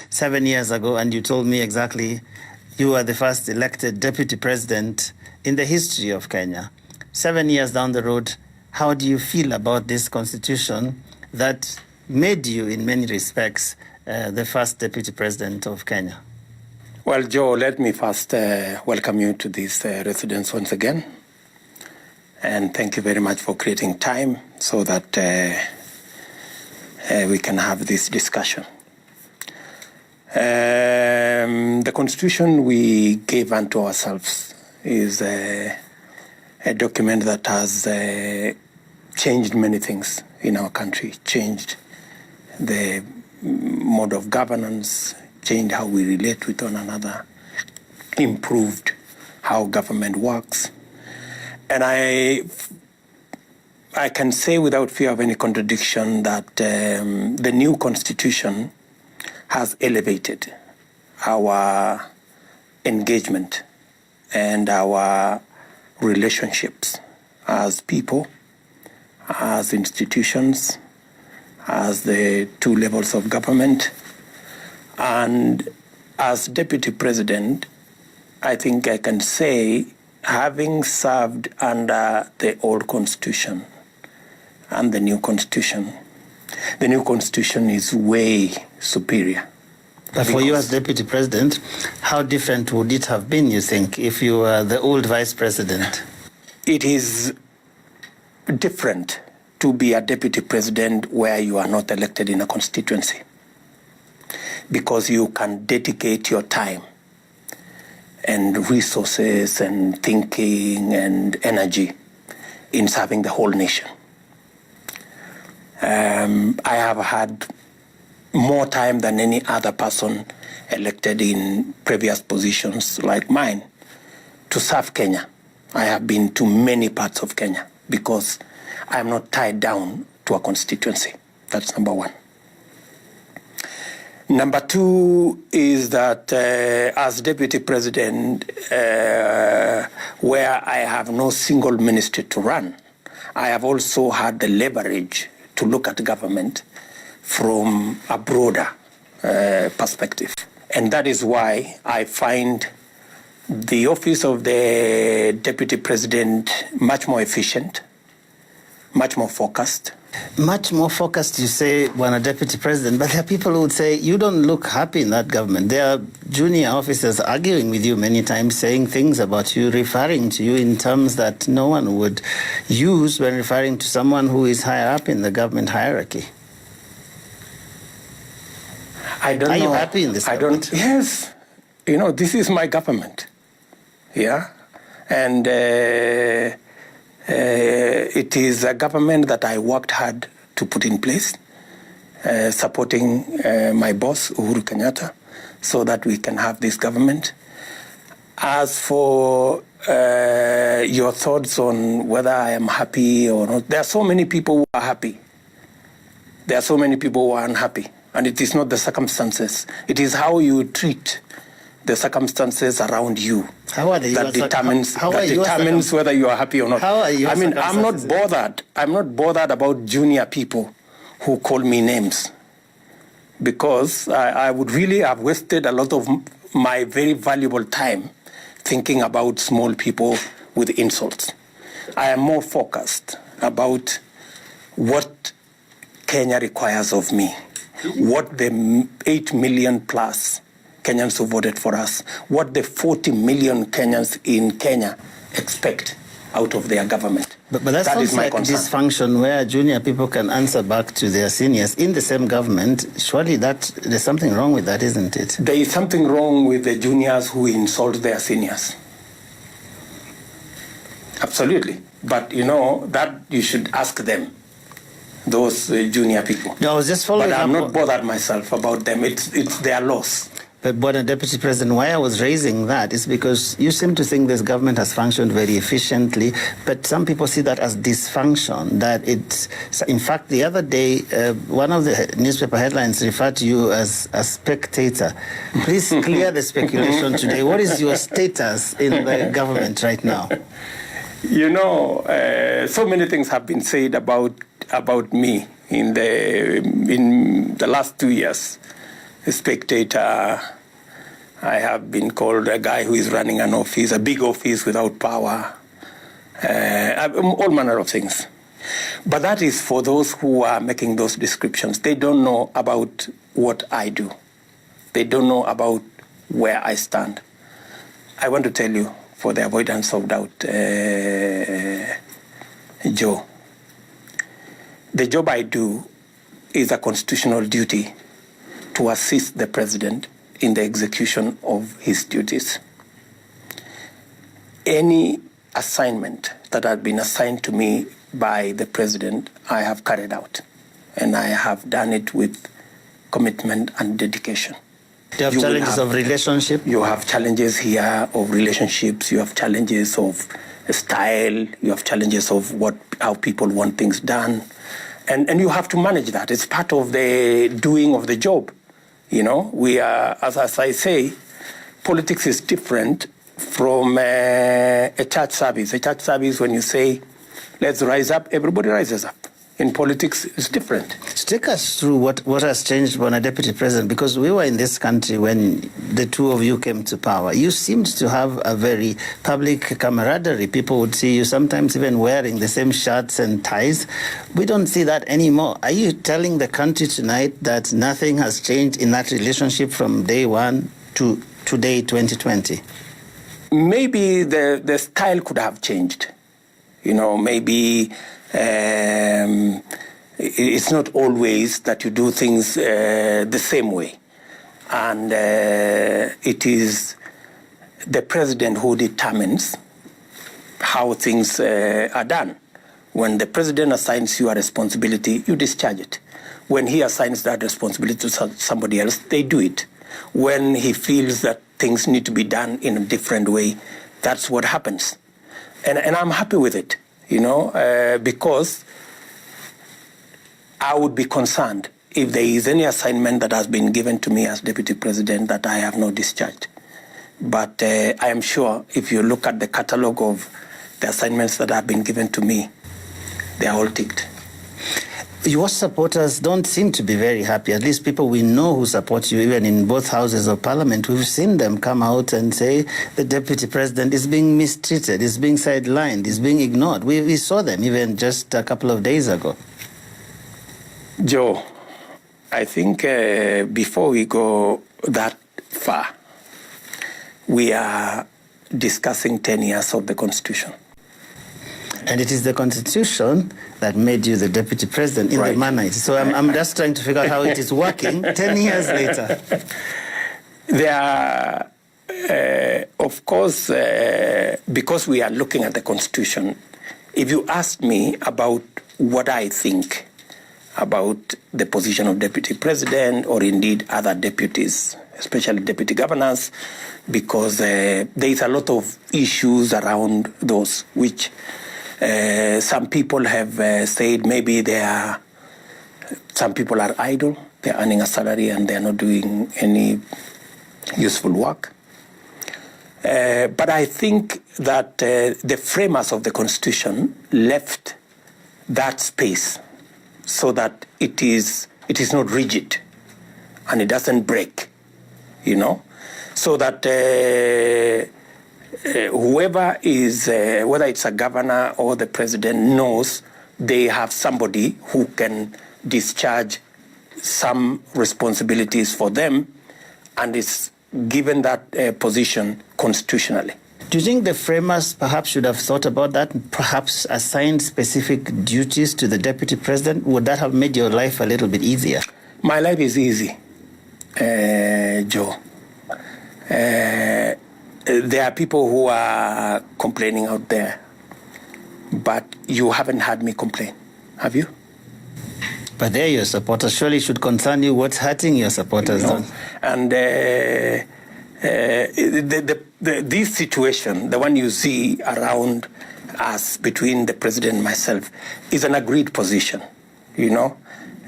7 years ago, and you told me exactly you are the first elected deputy president in the history of Kenya. 7 years down the road, how do you feel about this constitution that made you, in many respects, the first deputy president of Kenya? Well, Joe, let me first welcome you to this residence once again. And thank you very much for creating time so that we can have this discussion. The constitution we gave unto ourselves is a document that has changed many things in our country, changed the mode of governance, changed how we relate with one another, improved how government works. And I can say without fear of any contradiction that the new constitution has elevated our engagement and our relationships as people, as institutions, as the two levels of government. And as deputy president, I think I can say, having served under the old constitution and the new constitution is way superior. But for you as deputy president, how different would it have been, you think, if you were the old vice president? It is different to be a deputy president where you are not elected in a constituency, because you can dedicate your time and resources and thinking and energy in serving the whole nation. I have had more time than any other person elected in previous positions like mine to serve Kenya. I have been to many parts of Kenya because I'm not tied down to a constituency. That's number one. Number two is that as deputy president, where I have no single ministry to run, I have also had the leverage to look at government from a broader perspective. And that is why I find the office of the deputy president much more efficient, much more focused. Much more focused, you say, when a deputy president, but there are people who would say, you don't look happy in that government. There are junior officers arguing with you many times, saying things about you, referring to you in terms that no one would use when referring to someone who is higher up in the government hierarchy. I don't know. Are you happy in this government? Yes. You know, this is my government. Yeah. And it is a government that I worked hard to put in place, supporting my boss, Uhuru Kenyatta, so that we can have this government. As for your thoughts on whether I am happy or not, there are so many people who are happy. There are so many people who are unhappy. And it is not the circumstances. It is how you treat the circumstances around you that determines whether you are happy or not. I mean, I'm not bothered. I'm not bothered about junior people who call me names, because I would really have wasted a lot of my very valuable time thinking about small people with insults. I am more focused about what Kenya requires of me, what the 8 million plus Kenyans who voted for us, what the 40 million Kenyans in Kenya expect out of their government. But that sounds like dysfunction where junior people can answer back to their seniors in the same government. Surely there's something wrong with that, isn't it? There is something wrong with the juniors who insult their seniors. Absolutely. But, you know, that you should ask them, those junior people. No, I was just following up. But I'm not bothered myself about them. It's their loss. But, Deputy President, why I was raising that is because you seem to think this government has functioned very efficiently, but some people see that as dysfunction, that it's... In fact, the other day, one of the newspaper headlines referred to you as a spectator. Please clear the speculation today. What is your status in the government right now? You know, so many things have been said about me in the last 2 years. a spectator. I have been called a guy who is running an office, a big office without power, all manner of things. But that is for those who are making those descriptions. They don't know about what I do. They don't know about where I stand. I want to tell you, for the avoidance of doubt, Joe, the job I do is a constitutional duty to assist the president in the execution of his duties. Any assignment that had been assigned to me by the president, I have carried out, and I have done it with commitment and dedication. Do you have challenges of relationship? You have challenges here of relationships, you have challenges of style, you have challenges of how people want things done, and you have to manage that. It's part of the doing of the job. You know, we are, as I say, politics is different from a church service. A church service, when you say, let's rise up, everybody rises up. In politics, it's different. Take us through what has changed when a deputy president, because we were in this country when the two of you came to power. You seemed to have a very public camaraderie. People would see you sometimes even wearing the same shirts and ties. We don't see that anymore. Are you telling the country tonight that nothing has changed in that relationship from day one to today, 2020? Maybe the style could have changed. You know, maybe it's not always that you do things the same way. And it is the president who determines how things are done. When the president assigns you a responsibility, you discharge it. When he assigns that responsibility to somebody else, they do it. When he feels that things need to be done in a different way, that's what happens. And I'm happy with it. You know, because I would be concerned if there is any assignment that has been given to me as deputy president that I have not discharged. But I am sure if you look at the catalogue of the assignments that have been given to me, they are all ticked. Your supporters don't seem to be very happy. At least people we know who support you, even in both houses of parliament, we've seen them come out and say the deputy president is being mistreated, is being sidelined, is being ignored. We saw them even just a couple of days ago. Joe, I think before we go that far, we are discussing 10 years of the Constitution. And it is the Constitution that made you the deputy president in the manner it is. So I'm just trying to figure out how it is working 10 years later. There are, of course, because we are looking at the Constitution, if you ask me about what I think about the position of deputy president or indeed other deputies, especially deputy governors, because there is a lot of issues around those which some people have said maybe some people are idle, they're earning a salary and they're not doing any useful work. But I think that the framers of the Constitution left that space so that it is not rigid and it doesn't break, you know, so that whoever is, whether it's a governor or the president, knows they have somebody who can discharge some responsibilities for them and is given that position constitutionally. Do you think the framers perhaps should have thought about that, perhaps assigned specific duties to the deputy president? Would that have made your life a little bit easier? My life is easy, Joe. There are people who are complaining out there, but you haven't had me complain, have you? But they're your supporters. Surely it should concern you what's hurting your supporters. No. And this situation, the one you see around us between the president and myself, is an agreed position, you know.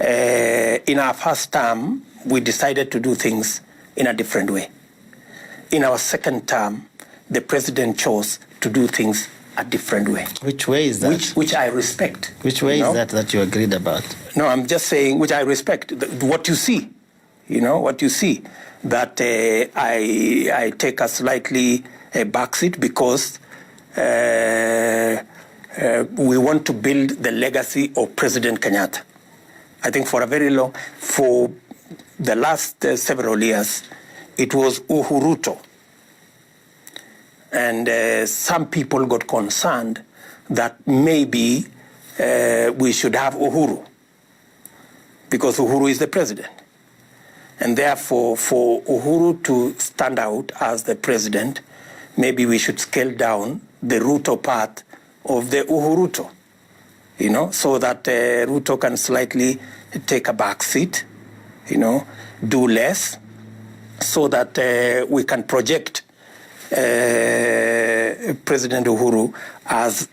In our first term, we decided to do things in a different way. In our second term, the president chose to do things a different way. Which way is that? Which I respect. Which way is that you agreed about? No, I'm just saying which I respect. What you see, what you see, that I take a slightly backseat because we want to build the legacy of President Kenyatta. I think for the last several years, it was Ruto. And some people got concerned that maybe we should have Uhuru, because Uhuru is the president. And therefore, for Uhuru to stand out as the president, maybe we should scale down the Ruto part of the Uhuruto, so that Ruto can slightly take a back seat, do less, so that we can project President Uhuru as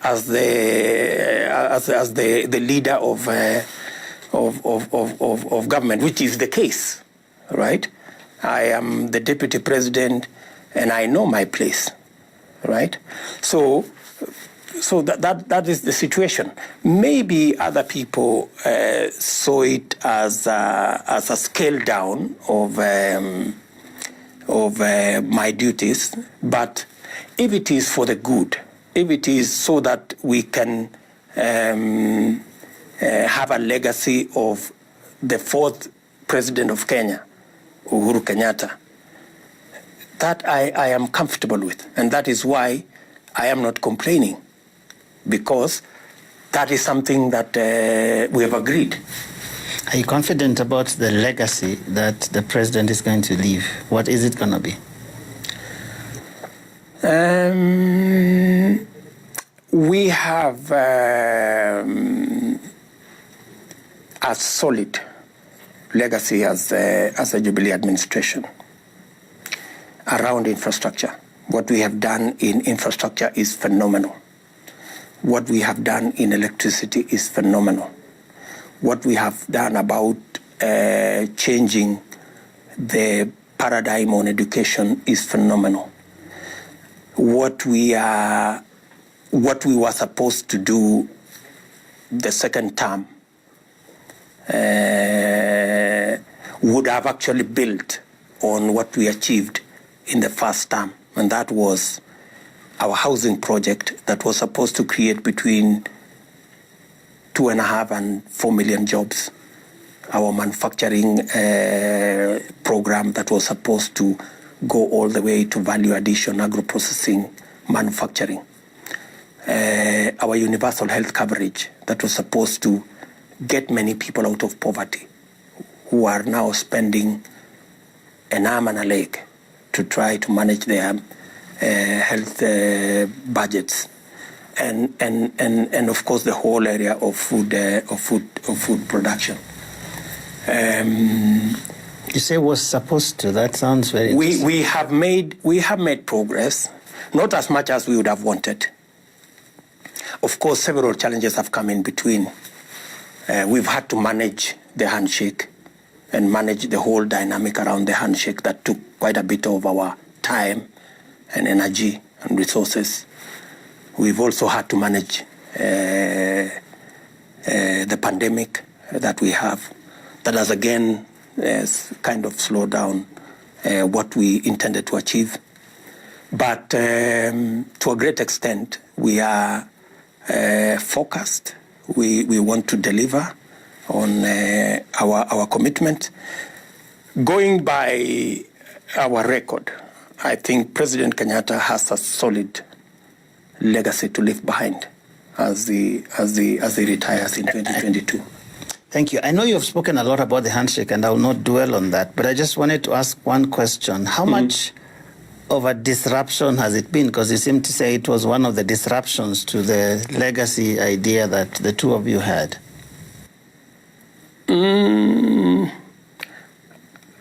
the leader of government, which is the case, right? I am the deputy president, and I know my place, right? So that is the situation. Maybe other people saw it as a scale down of my duties, but if it is for the good, if it is so that we can have a legacy of the fourth president of Kenya, Uhuru Kenyatta, that I am comfortable with, and that is why I am not complaining, because that is something that we have agreed. Are you confident about the legacy that the president is going to leave? What is it going to be? We have a solid legacy as a Jubilee administration around infrastructure. What we have done in infrastructure is phenomenal. What we have done in electricity is phenomenal. What we have done about changing the paradigm on education is phenomenal. What we were supposed to do the second term would have actually built on what we achieved in the first term, and that was our housing project that was supposed to create between 2.5 and 4 million jobs. Our manufacturing program that was supposed to go all the way to value addition, agro-processing, manufacturing. Our universal health coverage that was supposed to get many people out of poverty, who are now spending an arm and a leg to try to manage their health budgets. And of course the whole area of food production. You say was supposed to. That sounds very. We have made progress, not as much as we would have wanted. Of course, several challenges have come in between. We've had to manage the handshake and manage the whole dynamic around the handshake that took quite a bit of our time and energy and resources. We've also had to manage the pandemic that we have, that has again kind of slowed down what we intended to achieve. But to a great extent, we are focused. We want to deliver on our commitment. Going by our record, I think President Kenyatta has a solid legacy to leave behind as he retires in 2022. Thank you. I know you have spoken a lot about the handshake, and I will not dwell on that, but I just wanted to ask one question. How much of a disruption has it been? Because you seem to say it was one of the disruptions to the legacy idea that the two of you had.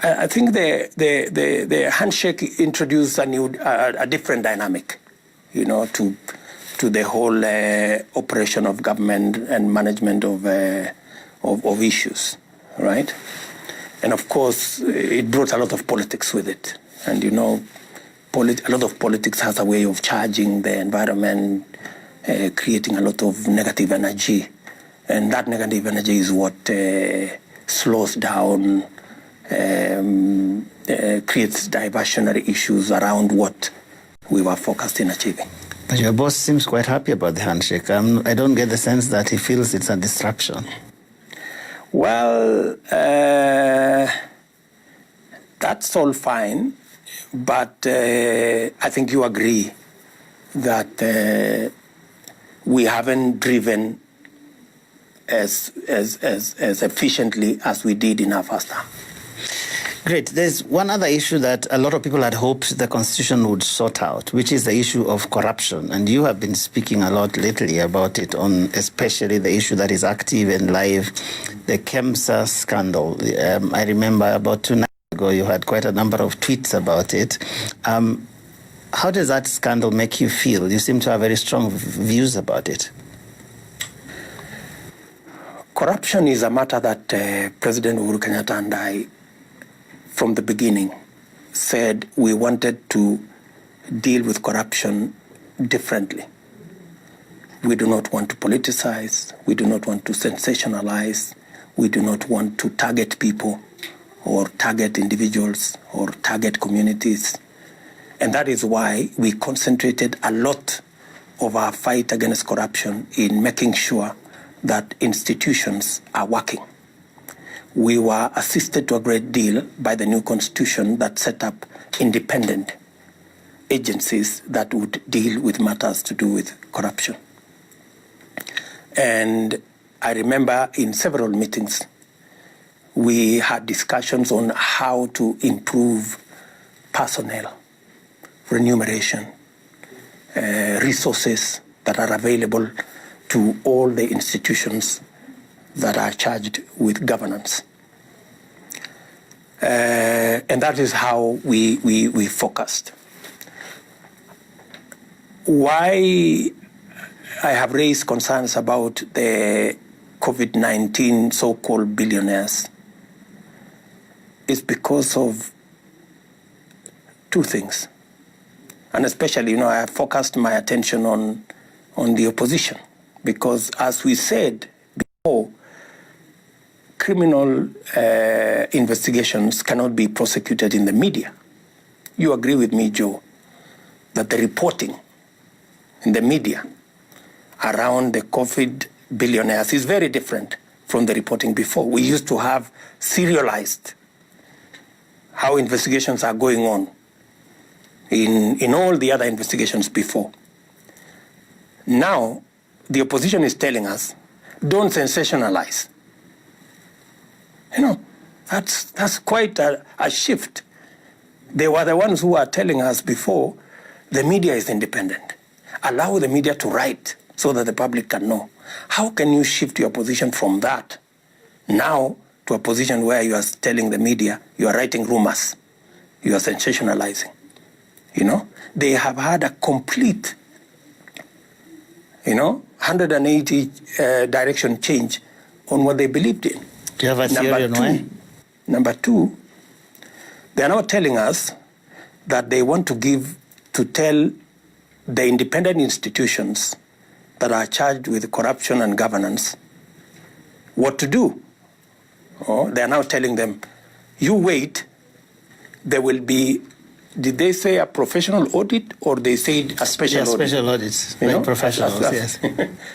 I think the handshake introduced a different dynamic, to the whole operation of government and management of issues, right? And of course, it brought a lot of politics with it. And a lot of politics has a way of charging the environment, creating a lot of negative energy. And that negative energy is what slows down creates diversionary issues around what we were focused in achieving. But your boss seems quite happy about the handshake. I don't get the sense that he feels it's a disruption. Well, that's all fine, but I think you agree that we haven't driven as efficiently as we did in our first term. Great. There's one other issue that a lot of people had hoped the Constitution would sort out, which is the issue of corruption. And you have been speaking a lot lately about it, on especially the issue that is active and live, the KEMSA scandal. I remember about 2 nights ago, you had quite a number of tweets about it. How does that scandal make you feel? You seem to have very strong views about it. Corruption is a matter that President Uhuru Kenyatta and I, from the beginning, said we wanted to deal with corruption differently. We do not want to politicize. We do not want to sensationalize. We do not want to target people or target individuals or target communities. And that is why we concentrated a lot of our fight against corruption in making sure that institutions are working. We were assisted to a great deal by the new constitution that set up independent agencies that would deal with matters to do with corruption. And I remember in several meetings, we had discussions on how to improve personnel, remuneration, resources that are available to all the institutions that are charged with governance. And that is how we focused. Why I have raised concerns about the COVID-19 so-called billionaires is because of 2 things. And especially, I have focused my attention on the opposition, because as we said before, criminal investigations cannot be prosecuted in the media. You agree with me, Joe, that the reporting in the media around the COVID billionaires is very different from the reporting before. We used to have serialized how investigations are going on in all the other investigations before. Now, the opposition is telling us, don't sensationalize. That's quite a shift. They were the ones who were telling us before, the media is independent. Allow the media to write so that the public can know. How can you shift your position from that now to a position where you are telling the media, you are writing rumors, you are sensationalizing? They have had a complete, 180 direction change on what they believed in. Do you have a theory on why? Number 2, they are now telling us that they want to tell the independent institutions that are charged with corruption and governance what to do. They are now telling them, you wait, there will be, did they say a professional audit, or they said a special audit? Special audits, like professionals, yes.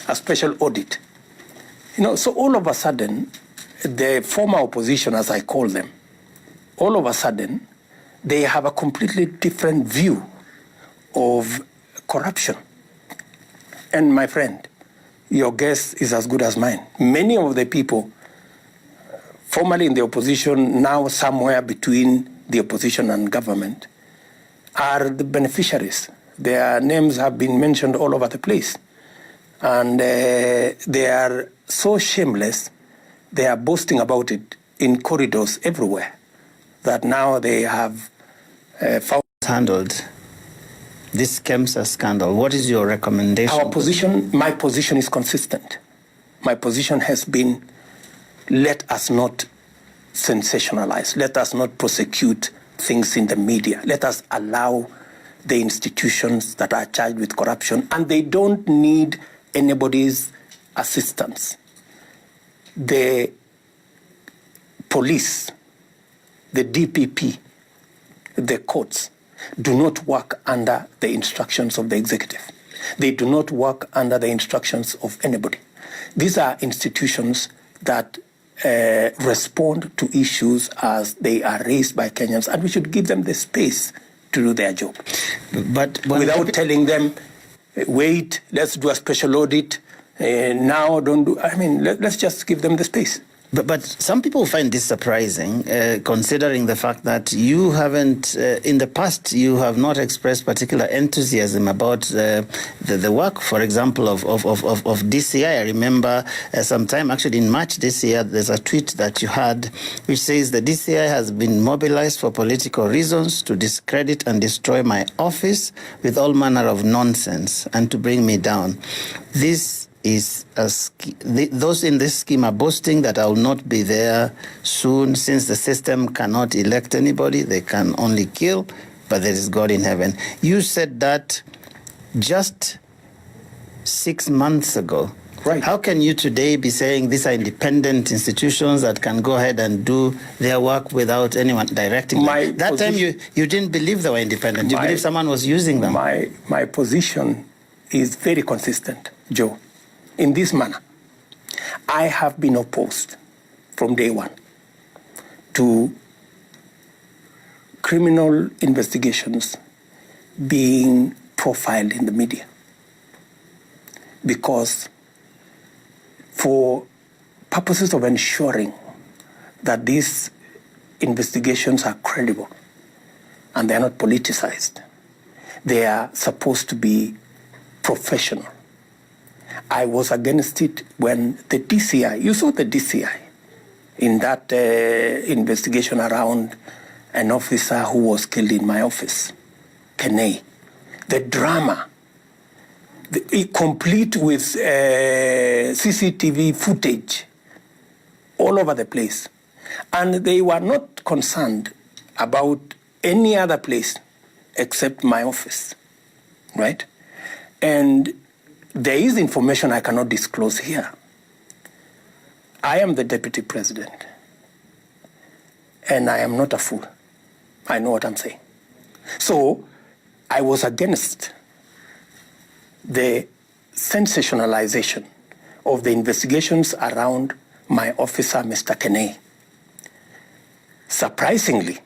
A special audit. So all of a sudden, the former opposition, as I call them, all of a sudden, they have a completely different view of corruption. And my friend, your guess is as good as mine. Many of the people formerly in the opposition, now somewhere between the opposition and government, are the beneficiaries. Their names have been mentioned all over the place. And they are so shameless, they are boasting about it in corridors everywhere, that now they have found... handled this KEMSA scandal. What is your recommendation? My position is consistent. My position has been, let us not sensationalize. Let us not prosecute things in the media. Let us allow the institutions that are charged with corruption, and they don't need anybody's assistance. The police, the DPP, the courts, do not work under the instructions of the executive. They do not work under the instructions of anybody. These are institutions that respond to issues as they are raised by Kenyans, and we should give them the space to do their job. But without telling them, wait, let's do a special audit, now don't do, I mean, let's just give them the space. But some people find this surprising, considering the fact that you haven't, in the past, you have not expressed particular enthusiasm about the work, for example, of DCI. I remember sometime, actually in March this year, there's a tweet that you had which says the DCI has been mobilized for political reasons to discredit and destroy my office with all manner of nonsense and to bring me down. This is those in this scheme are boasting that I will not be there soon, since the system cannot elect anybody, they can only kill, but there is God in heaven. You said that just 6 months ago. Right. How can you today be saying these are independent institutions that can go ahead and do their work without anyone directing them? That time you didn't believe they were independent. You believed someone was using them. My position is very consistent, Joe. In this manner, I have been opposed from day one to criminal investigations being profiled in the media, because for purposes of ensuring that these investigations are credible and they are not politicized, they are supposed to be professional. I was against it when the DCI, you saw the DCI in that investigation around an officer who was killed in my office, Kenei. The drama, complete with CCTV footage all over the place. And they were not concerned about any other place except my office, right? And there is information I cannot disclose here. I am the deputy president, and I am not a fool. I know what I'm saying. So I was against the sensationalization of the investigations around my officer, Mr. Kenei. Surprisingly,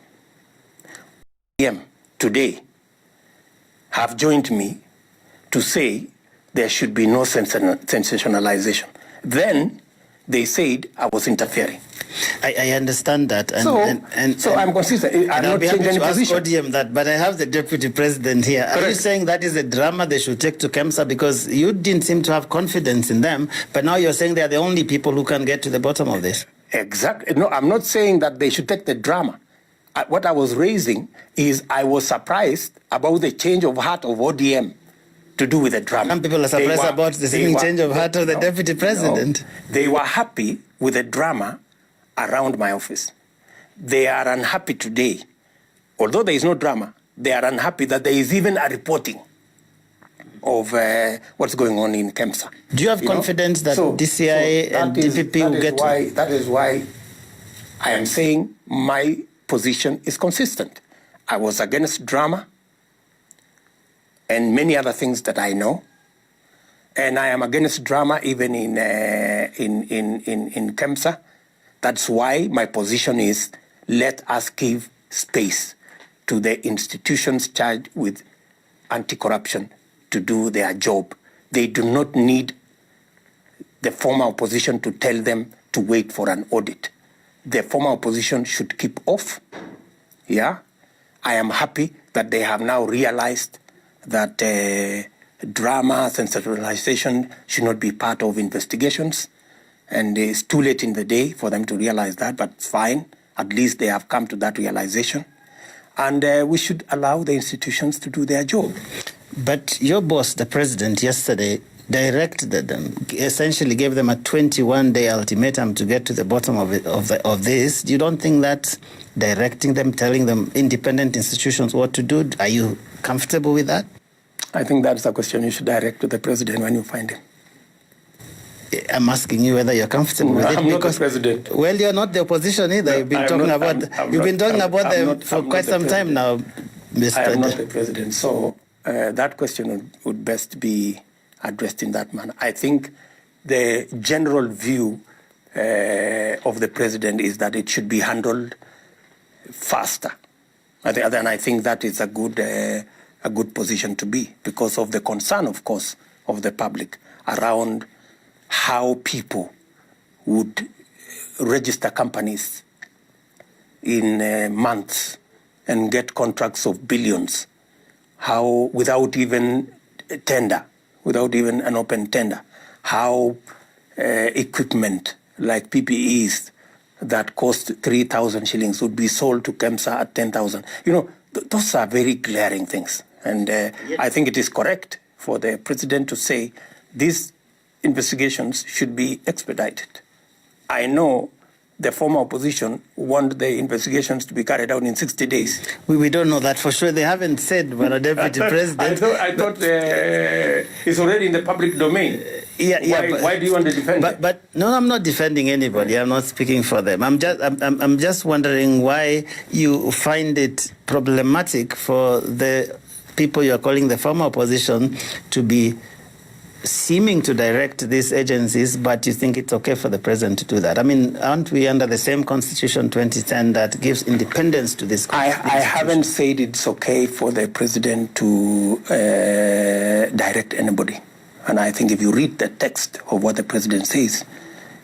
today have joined me to say there should be no sensationalization. Then they said I was interfering. I understand that. So I'm consistent. I'm not changing any position. ODM that, but I have the deputy president here. Correct. Are you saying that is a drama they should take to KEMSA, because you didn't seem to have confidence in them, but now you're saying they're the only people who can get to the bottom of this? Exactly. No, I'm not saying that they should take the drama. What I was raising is I was surprised about the change of heart of ODM to do with the drama. Some people are surprised about the change of heart of the deputy president. No, they were happy with the drama around my office. They are unhappy today. Although there is no drama, they are unhappy that there is even a reporting of what's going on in KEMSA. Do you have confidence that DCI and DPP will get to... That is why I am saying my position is consistent. I was against drama and many other things that I know. And I am against drama even in KEMSA. That's why my position is, let us give space to the institutions charged with anti-corruption to do their job. They do not need the former opposition to tell them to wait for an audit. The former opposition should keep off. Yeah, I am happy that they have now realized that drama, sensationalization should not be part of investigations. And it's too late in the day for them to realize that, but it's fine. At least they have come to that realization. And we should allow the institutions to do their job. But your boss, the president, yesterday directed them, essentially gave them a 21-day ultimatum to get to the bottom of this. You don't think that directing them, telling them independent institutions what to do, are you comfortable with that? I think that's a question you should direct to the president when you find him. I'm asking you whether you're comfortable with it. I'm not the president. Well, you're not the opposition either. No, you've been talking about them for quite some time now, Mr. I am not the president. So that question would best be addressed in that manner. I think the general view of the president is that it should be handled faster. And I think that is a good position to be, because of the concern, of course, of the public around how people would register companies in months and get contracts of billions, how without even an open tender, how equipment like PPEs that cost 3,000 shillings would be sold to KEMSA at 10,000. Those are very glaring things. And I think it is correct for the president to say these investigations should be expedited. I know the former opposition want the investigations to be carried out in 60 days. We don't know that for sure. They haven't said, when a deputy president... I thought it's already in the public domain. Why do you want to defend it? But no, I'm not defending anybody. I'm not speaking for them. I'm just wondering why you find it problematic for the people you're calling the former opposition to be seeming to direct these agencies, but you think it's okay for the president to do that. I mean, aren't we under the same Constitution 2010 that gives independence to this? I haven't said it's okay for the president to direct anybody. And I think if you read the text of what the president says,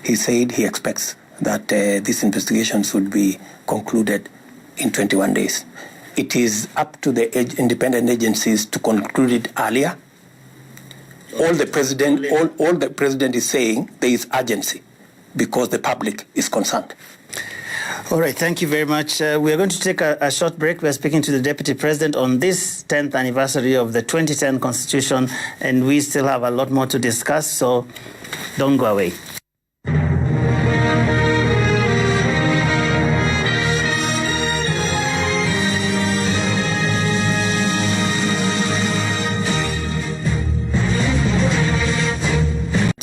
he said he expects that these investigations would be concluded in 21 days. It is up to the independent agencies to conclude it earlier. All the president is saying, there is urgency because the public is concerned. All right, thank you very much. We are going to take a short break. We are speaking to the Deputy President on this 10th anniversary of the 2010 Constitution, and we still have a lot more to discuss, so don't go away.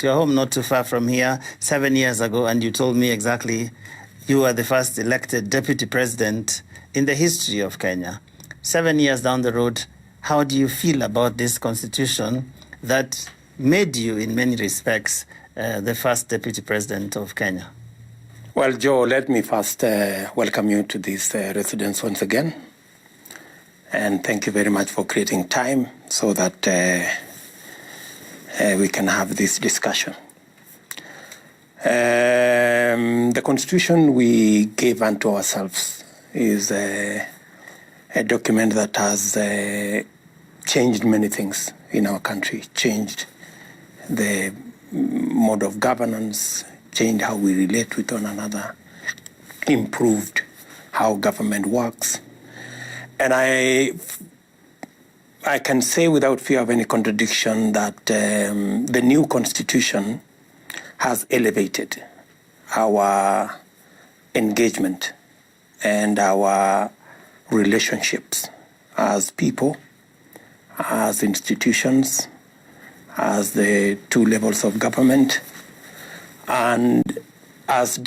Your home not too far from here 7 years ago, and you told me exactly you were the first elected deputy president in the history of Kenya. 7 years down the road, how do you feel about this constitution that made you, in many respects, the first deputy president of Kenya? Well, Joe, let me first welcome you to this residence once again. And thank you very much for creating time so that we can have this discussion. The constitution we gave unto ourselves is a document that has changed many things in our country, changed the mode of governance, changed how we relate with one another, improved how government works. And I can say without fear of any contradiction that the new constitution has elevated our engagement and our relationships as people, as institutions, as the two levels of government, and as